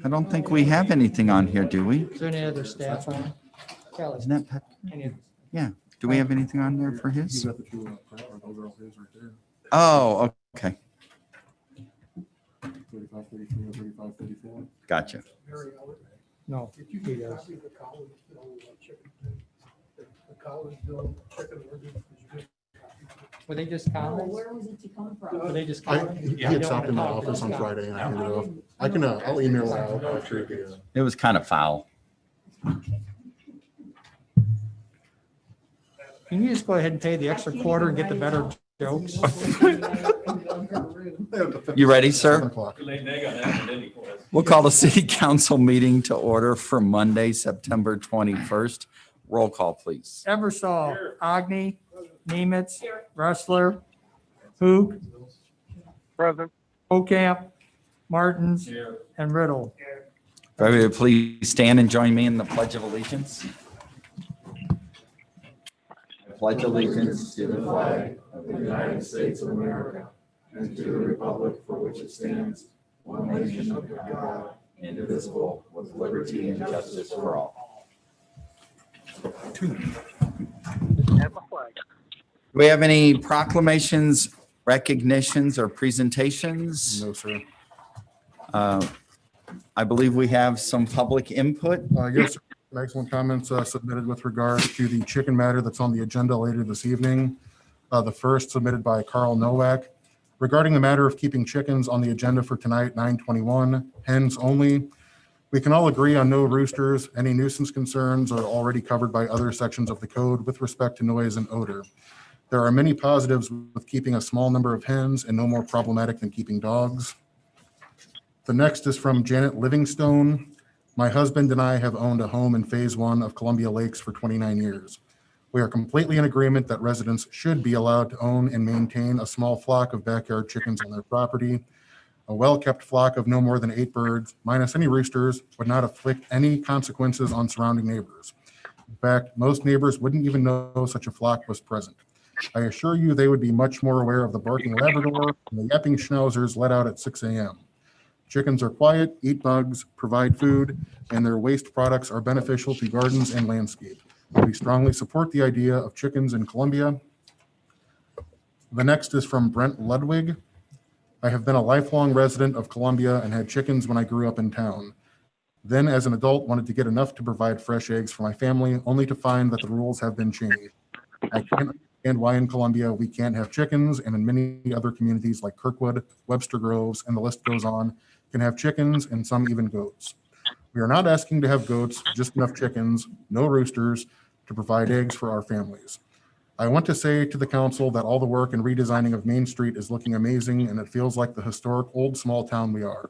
I don't think we have anything on here, do we? Is there any other staff on? Kelly, Isn't that, any- yeah. Do we have anything on there for You his? got the two those are all his right there. Oh, okay. 35, 33, and 35, 34. Gotcha. No, he does. Were they just comments? Where was it to come Were from? they just He comments? had stopped in my office on Friday and I handed it off. I can, I'll email it out after it gets. It was kind of foul. Can you just go ahead and pay the extra quarter and get the better jokes? You ready, 7 sir? o'clock. We'll call the city council meeting to order for Monday, September 21st. Roll call, please. Eversol, Agni, Nemitz, Rustler, Hook, Present. Ocamp, Martins, and Riddle. Everybody, please stand and join me in the Pledge of Allegiance. Pledge allegiance to the flag of the United States of America and to the republic for which it stands, one nation under God, indivisible, with liberty and justice for all. Have my flag. Do we have any proclamations, recognitions, or presentations? No, sir. I believe we have some public input. Yes, sir. Excellent comments submitted with regards to the chicken matter that's on the agenda later this evening. The first submitted by Carl Nowak. Regarding the matter of keeping chickens on the agenda for tonight, 9/21, hens only. We can all agree on no roosters. Any nuisance concerns are already covered by other sections of the code with respect to noise and odor. There are many positives with keeping a small number of hens and no more problematic than keeping dogs. The next is from Janet Livingstone. My husband and I have owned a home in Phase 1 of Columbia Lakes for 29 years. We are completely in agreement that residents should be allowed to own and maintain a small flock of backyard chickens on their property. A well-kept flock of no more than 8 birds, minus any roosters, would not inflict any consequences on surrounding neighbors. In fact, most neighbors wouldn't even know such a flock was present. I assure you they would be much more aware of the barking Labrador and the yapping schnauzers let out at 6 a.m. Chickens are quiet, eat bugs, provide food, and their waste products are beneficial to gardens and landscape. We strongly support the idea of chickens in Columbia. The next is from Brent Ludwig. I have been a lifelong resident of Columbia and had chickens when I grew up in town. Then as an adult, wanted to get enough to provide fresh eggs for my family, only to find that the rules have been changed. I can't understand why in Columbia we can't have chickens, and in many other communities like Kirkwood, Webster Groves, and the list goes on, can have chickens and some even goats. We are not asking to have goats, just enough chickens, no roosters, to provide eggs for our families. I want to say to the council that all the work and redesigning of Main Street is looking amazing, and it feels like the historic old small town we are.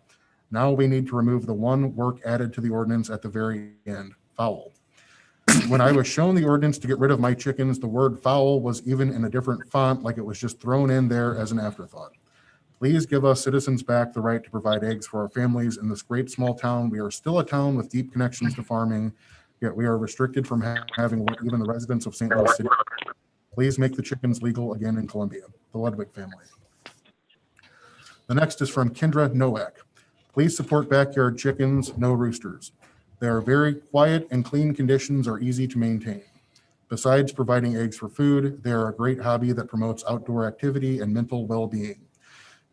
Now we need to remove the one work added to the ordinance at the very end, fowl. When I was shown the ordinance to get rid of my chickens, the word fowl was even in a different font, like it was just thrown in there as an afterthought. Please give us citizens back the right to provide eggs for our families in this great small town. We are still a town with deep connections to farming, yet we are restricted from having what even the residents of St. Louis City. Please make the chickens legal again in Columbia, the Ludwig family. The next is from Kendra Nowak. Please support backyard chickens, no roosters. They are very quiet and clean conditions are easy to maintain. Besides providing eggs for food, they are a great hobby that promotes outdoor activity and mental well-being.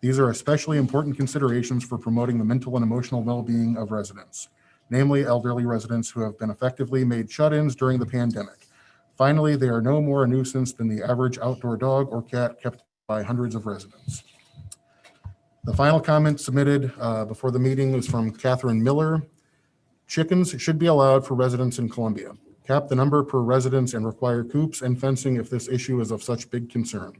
These are especially important considerations for promoting the mental and emotional well-being of residents, namely elderly residents who have been effectively made shut-ins during the pandemic. Finally, they are no more a nuisance than the average outdoor dog or cat kept by hundreds of residents. The final comment submitted before the meeting was from Catherine Miller. Chickens should be allowed for residents in Columbia. Cap the number per residence and require coops and fencing if this issue is of such big concern.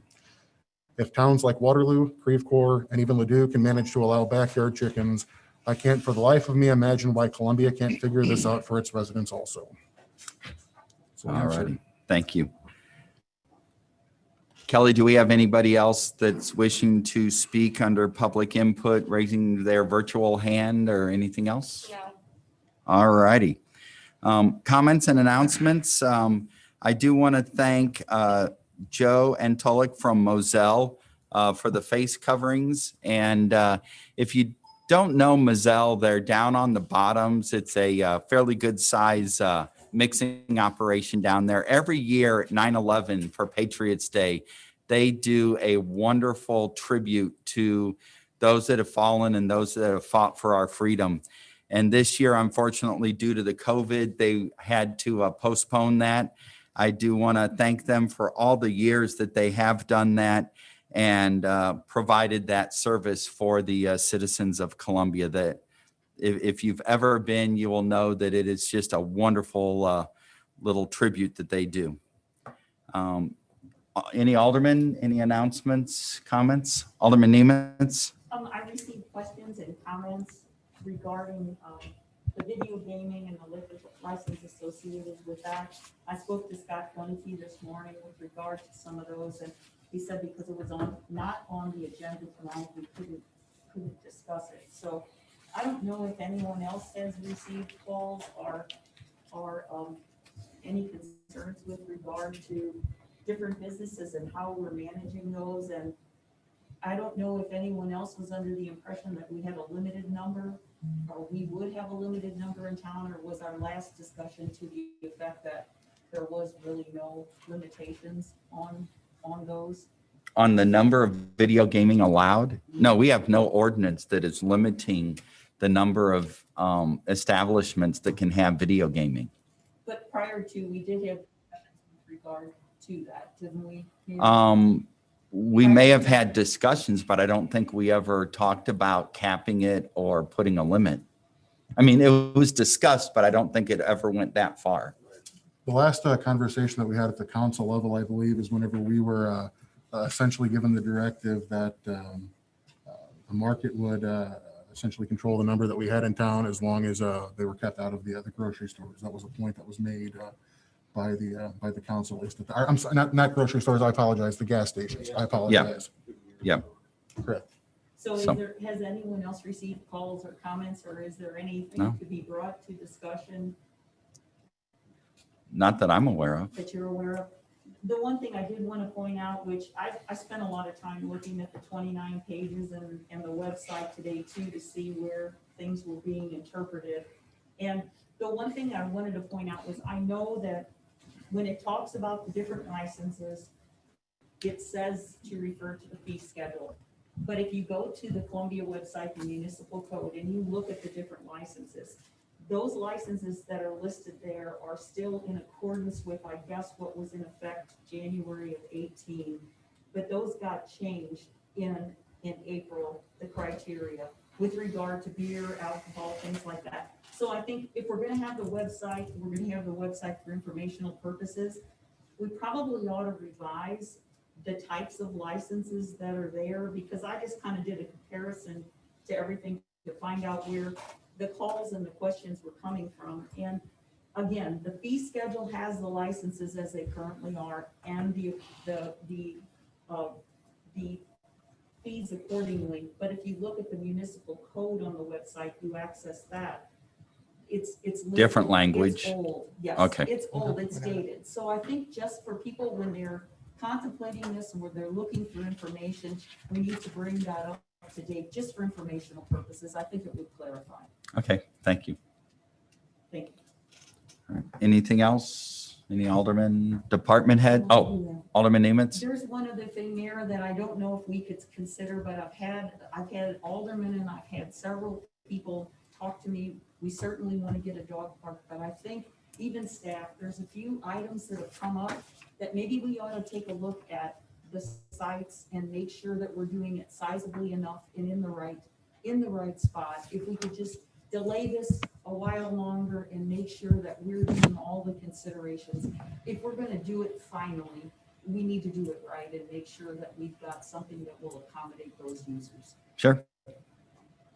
If towns like Waterloo, Creve Coeur, and even Ladue can manage to allow backyard chickens, I can't for the life of me imagine why Columbia can't figure this out for its residents also. So All righty, thank you. Kelly, do we have anybody else that's wishing to speak under public input, raising their virtual hand or anything else? No. All righty. Comments and announcements. I do want to thank Joe and Tulloch from Moselle for the face coverings. And if you don't know Mazzell, they're down on the bottoms. It's a fairly good size mixing operation down there. Every year at 9/11 for Patriots Day, they do a wonderful tribute to those that have fallen and those that have fought for our freedom. And this year, unfortunately, due to the COVID, they had to postpone that. I do want to thank them for all the years that they have done that and provided that service for the citizens of Columbia. That if you've ever been, you will know that it is just a wonderful little tribute that they do. Any aldermen, any announcements, comments? Alderman Nemeth? I received questions and comments regarding the video gaming and the liquor license associated with that. I spoke to Scott Donahue this morning with regard to some of those, and he said because it was not on the agenda tonight, we couldn't discuss it. So I don't know if anyone else has received calls or any concerns with regard to different businesses and how we're managing those. And I don't know if anyone else was under the impression that we had a limited number, or we would have a limited number in town, or was our last discussion to the effect that there was really no limitations on those? On the number of video gaming allowed? No, we have no ordinance that is limiting the number of establishments that can have video gaming. But prior to, we did have discussions with regard to that, didn't we? We may have had discussions, but I don't think we ever talked about capping it or putting a limit. I mean, it was discussed, but I don't think it ever went that far. The last conversation that we had at the council level, I believe, is whenever we were essentially given the directive that the market would essentially control the number that we had in town as long as they were kept out of the grocery stores. That was a point that was made by the council. At least I'm sorry, not grocery stores. I apologize. The gas stations. I apologize. Yeah. Correct. So So- has anyone else received calls or comments, or is there anything No. to be brought to discussion Not that I'm aware of. that you're aware of? The one thing I did want to point out, which I spent a lot of time looking at the 29 pages and the website today too, to see where things were being interpreted. And the one thing I wanted to point out was I know that when it talks about the different licenses, it says to refer to the fee schedule. But if you go to the Columbia website, the municipal code, and you look at the different licenses, those licenses that are listed there are still in accordance with, I guess, what was in effect January of 18. But those got changed in April, the criteria with regard to beer, alcohol, things like that. So I think if we're gonna have the website, we're gonna have the website for informational purposes. We probably ought to revise the types of licenses that are there, because I just kind of did a comparison to everything to find out where the calls and the questions were coming from. And again, the fee schedule has the licenses as they currently are and the fees accordingly. But if you look at the municipal code on the website, you access that. It's listed- Different language. It's old, yes. Okay. It's old, it's dated. So I think just for people when they're contemplating this and where they're looking for information, we need to bring that up to date just for informational purposes. I think it would clarify. Okay, thank you. Thank you. All right. Anything else? Any alderman, department head? Oh, Alderman Nemeth? There's one other thing, Mayor, that I don't know if we could consider, but I've had aldermen and I've had several people talk to me. We certainly want to get a dog park, but I think even staff, there's a few items that have come up that maybe we ought to take a look at the sites and make sure that we're doing it sizably enough and in the right spot. If we could just delay this a while longer and make sure that we're doing all the considerations. If we're going to do it finally, we need to do it right and make sure that we've got something that will accommodate those users. Sure.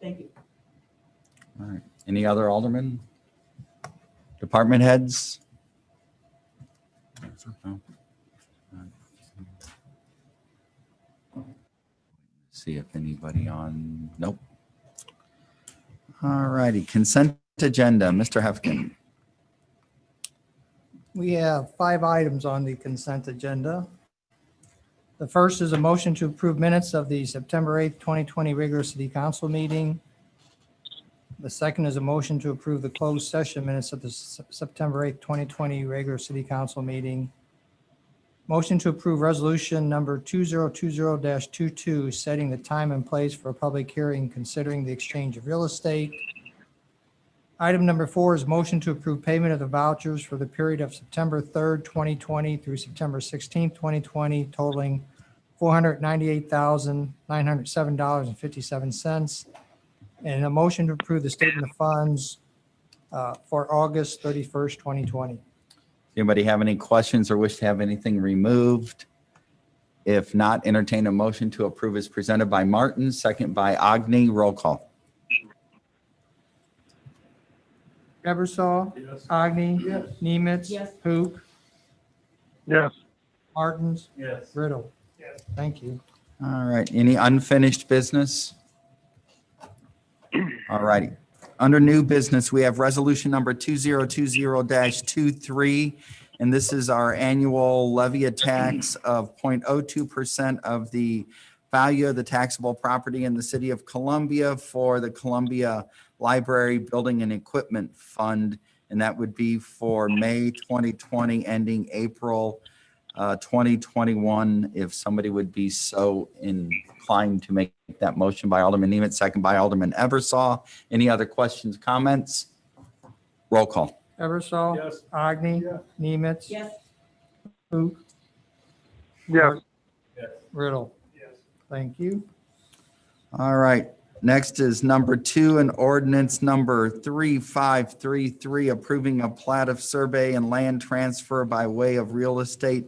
Thank you. All right. Any other aldermen? Department heads? No? See if anybody on, nope. All righty, consent agenda, Mr. Hefkin. We have 5 items on the consent agenda. The first is a motion to approve minutes of the September 8th, 2020 regular city council meeting. The second is a motion to approve the closed session minutes of the September 8th, 2020 regular city council meeting. Motion to approve resolution number 2020-22, setting the time and place for a public hearing considering the exchange of real estate. Item number 4 is motion to approve payment of the vouchers for the period of September 3rd, 2020 through September 16th, 2020, totaling $498,907.57. And a motion to approve the statement of funds for August 31st, 2020. Anybody have any questions or wish to have anything removed? If not, entertain a motion to approve as presented by Martin, second by Agni. Roll call. Eversol. Agni. Nemitz. Yes. Hook. Yes. Martins. Yes. Riddle. Thank you. All right, any unfinished business? All righty. Under new business, we have resolution number 2020-23, and this is our annual levy a tax of 0.02% of the value of the taxable property in the city of Columbia for the Columbia Library Building and Equipment Fund, and that would be for May 2020 ending April 2021, if somebody would be so inclined to make that motion by Alderman Nemitz, second by Alderman Eversaw. Any other questions, comments? Roll call. Eversol. Yes. Agni. Nemitz. Yes. Hook. Yes. Riddle. Thank you. All right. Next is number 2, and ordinance number 3533, approving a plat of survey and land transfer by way of real estate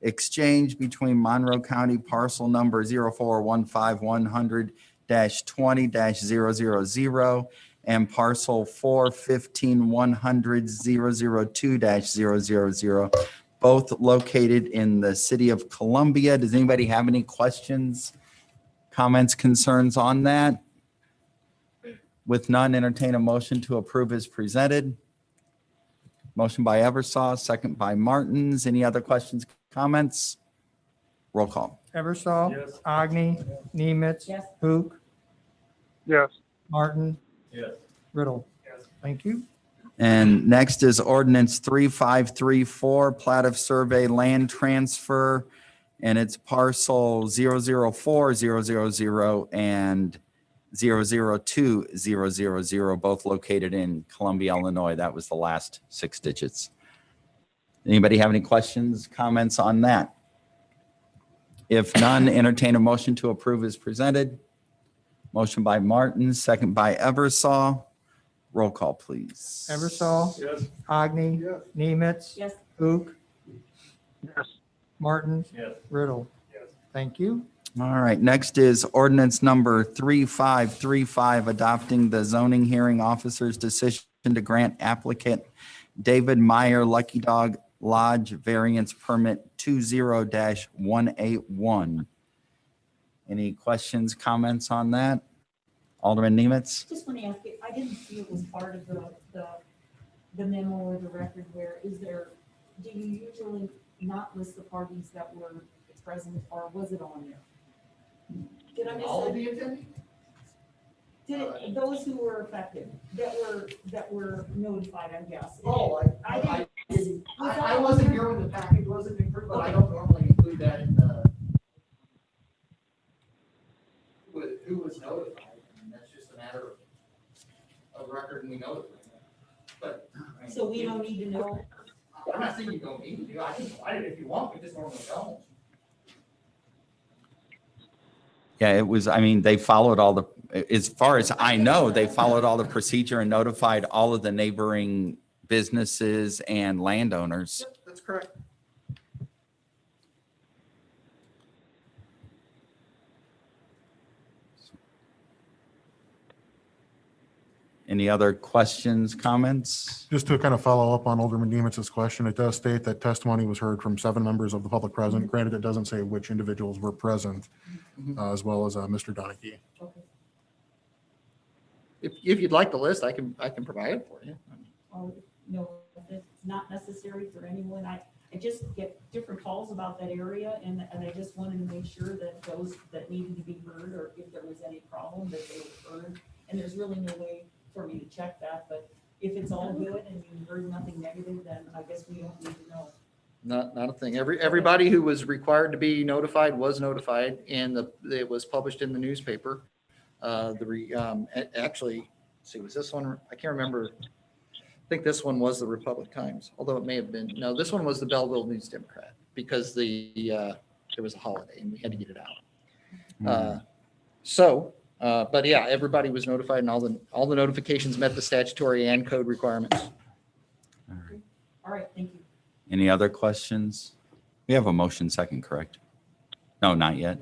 exchange between Monroe County parcel number 0415100-20-000 and parcel 415-100-002-000, both located in the city of Columbia. Does anybody have any questions, comments, concerns on that? With none, entertain a motion to approve as presented. Motion by Eversaw, second by Martins. Any other questions, comments? Roll call. Eversol. Yes. Agni. Nemitz. Yes. Hook. Yes. Martin. Yes. Riddle. Thank you. And next is ordinance 3534, plat of survey land transfer, and it's parcel 004,000 and 002,000, both located in Columbia, Illinois. That was the last 6 digits. Anybody have any questions, comments on that? If none, entertain a motion to approve as presented. Motion by Martin, second by Eversaw. Roll call, please. Eversol. Yes. Agni. Nemitz. Yes. Hook. Yes. Martin. Yes. Riddle. Thank you. All right, next is ordinance number 3535, adopting the zoning hearing officer's decision to grant applicant David Meyer Lucky Dog Lodge variance permit 20-181. Any questions, comments on that? Alderman Nemitz? Just want to ask you, I didn't see it was part of the memo or the record where, do you usually not list the parties that were present, or was it on there? Did I miss All of it? the attendees? Did it, those who were affected, that were notified, I guess? Oh, I didn't. didn't. Was that I on wasn't there? here when the package wasn't approved, but I Okay. don't normally include that in the who was notified. I mean, that's just a matter of record, and we know it. But. I mean, So we don't need to know? I'm not saying you don't need to, I can provide it if you want, we just normally don't. Yeah, it was, I mean, they followed all the, as far as I know, they followed all the procedure and notified all of the neighboring businesses and landowners. Yep, that's correct. Any other questions, comments? Just to kind of follow up on Alderman Nemitz's question, it does state that testimony was heard from 7 members of the public present. Granted, it doesn't say which individuals were present, as well as Mr. Donahue. Okay. If you'd like the list, I can provide it for you. Oh, no, it's not necessary for anyone. I just get different calls about that area, and I just wanted to make sure that those that needed to be heard, or if there was any problem, that they were heard. And there's really no way for me to check that, but if it's all good and you heard nothing negative, then I guess we don't need to know. Not a thing. Everybody who was required to be notified was notified, and it was published in the newspaper. Actually, see, was this one? I can't remember. I think this one was the Republic Times, although it may have been, no, this one was the Belleville News Democrat, because there was a holiday and we had to get it out. But yeah, everybody was notified, and all the notifications met the statutory and code requirements. All right. All right, thank you. Any other questions? We have a motion second, correct? No, not yet.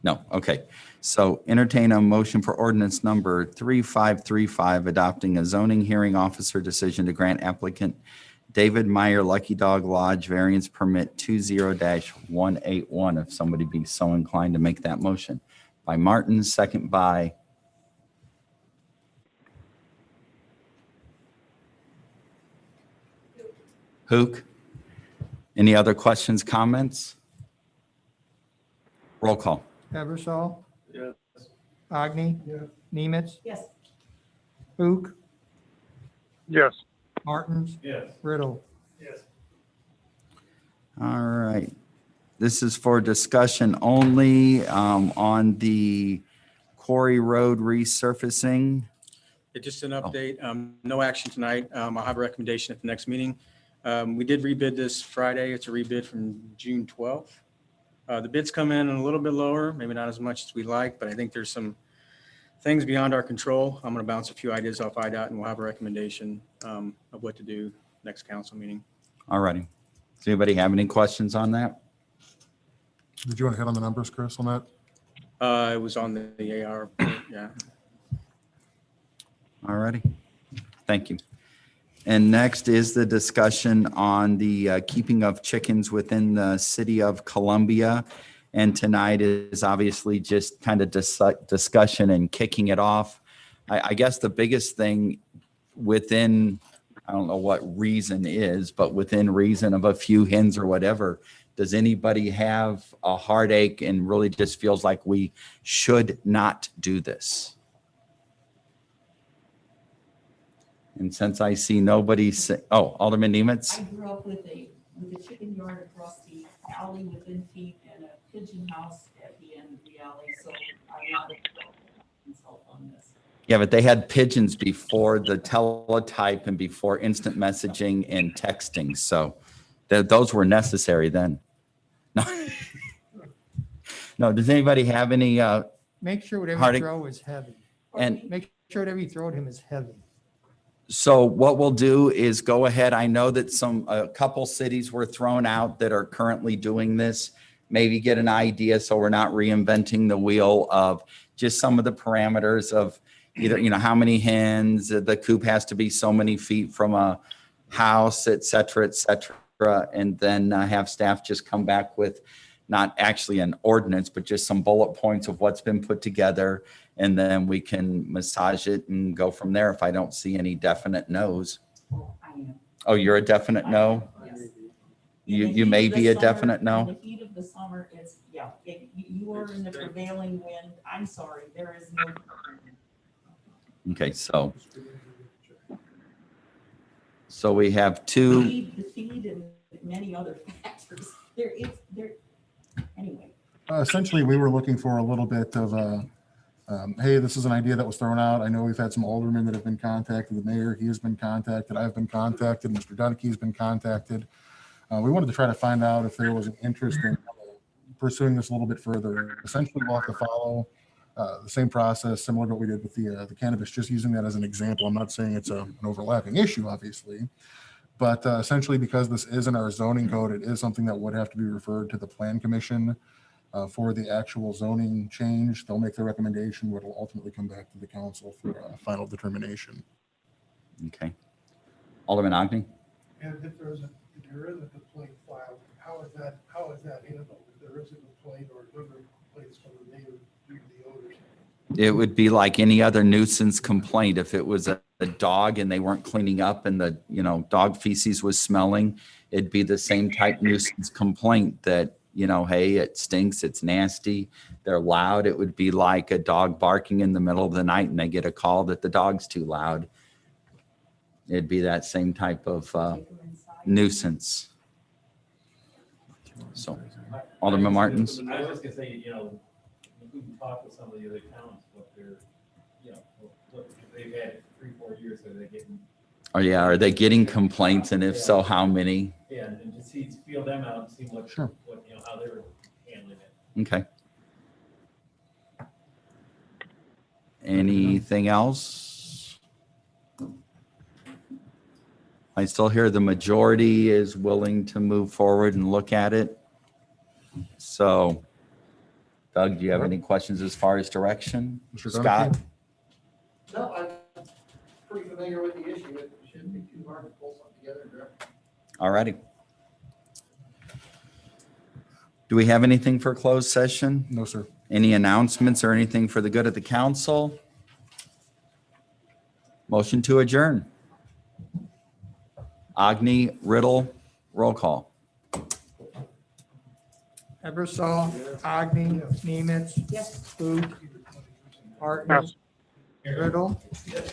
No, okay. So entertain a motion for ordinance number 3535, adopting a zoning hearing officer decision to grant applicant David Meyer Lucky Dog Lodge variance permit 20-181, if somebody be so inclined to make that motion. By Martin, second by Hook. Any other questions, comments? Roll call. Eversol, Yes. Agni, Yes. Nemitz, Yes, Hook, Yes. Martins, Yes. Riddle. Yes. All right. This is for discussion only on the Quarry Road resurfacing. Just an update, no action tonight. I'll have a recommendation at the next meeting. We did rebid this Friday. It's a rebid from June 12th. The bids come in a little bit lower, maybe not as much as we like, but I think there's some things beyond our control. I'm going to bounce a few ideas off IDOT, and we'll have a recommendation of what to do next council meeting. All righty. Does anybody have any questions on that? Did you want to hit on the numbers, Chris, on that? It was on the AR, yeah. All righty. Thank you. And next is the discussion on the keeping of chickens within the city of Columbia. And tonight is obviously just kind of discussion and kicking it off. I guess the biggest thing within, I don't know what reason is, but within reason of a few hens or whatever, does anybody have a heartache and really just feels like we should not do this? And since I see nobody say, oh, Alderman Nemitz? I grew up with a chicken yard across the alley within feet and a pigeon house at the end of the alley, so I'm not a consult on this. Yeah, but they had pigeons before the teletype and before instant messaging and texting. So those were necessary then. No, no. Does anybody have any? Make sure whatever Harding. you throw is heavy. And Make sure whatever you throw at him is heavy. so what we'll do is go ahead. I know that a couple cities were thrown out that are currently doing this. Maybe get an idea so we're not reinventing the wheel of just some of the parameters of either, how many hens, the coop has to be so many feet from a house, et cetera, and then have staff just come back with not actually an ordinance, but just some bullet points of what's been put together. And then we can massage it and go from there if I don't see any definite no's. I am. Oh, you're a definite no? Yes. You In the you heat may of the be a summer- definite In no? the heat of the summer, you are in the prevailing wind. I'm sorry, there is no. Okay, so we have two, The feed and many other factors. Anyway. Essentially, we were looking for a little bit of hey, this is an idea that was thrown out. I know we've had some aldermen that have been contacted. The mayor, he has been contacted. I've been contacted. Mr. Dunneke been contacted. We wanted to try to find out if there was an interest in pursuing this a little bit further. Essentially, we'll have to follow the same process, similar to what we did with the cannabis, just using that as an example. I'm not saying it's an overlapping issue, obviously, but essentially because this is in our zoning code, it is something that would have to be referred to the Plan Commission for the actual zoning change. They'll make the recommendation, which will ultimately come back to the council for a final determination. okay. Alderman Agnew? And if there is a complaint filed, how is that handled? If there is a complaint or number of complaints from the neighbor due to the odors? It would be like any other nuisance complaint. If it was a dog and they weren't cleaning up and the, dog feces was smelling, it'd be the same type nuisance complaint that, hey, it stinks, it's nasty, they're loud. It would be like a dog barking in the middle of the night and they get a call that the dog's too loud. It'd be that same type of Take them inside. nuisance. So, Alderman Martins? I was just gonna say, we can talk with some of the other towns, what they're, what they've had 3-4 years, so they're getting, Oh yeah, are they getting complaints, and if so, how many? yeah, and just feel them out and see what, Sure. how they're handling it. Okay. Anything else? I still hear the majority is willing to move forward and look at it. So, Doug, do you have any questions as far as direction? Mr. Scott? Donahue? No, I'm pretty familiar with the issue. It shouldn't be too hard to pull something together, Dirk. All righty. Do we have anything for closed session? No, sir. Any announcements or anything for the good of the council? Motion to adjourn. Agni, Riddle, roll call. Ebersol, Agni, Nemitz, Yes. Booth, Hartnett, Riddle,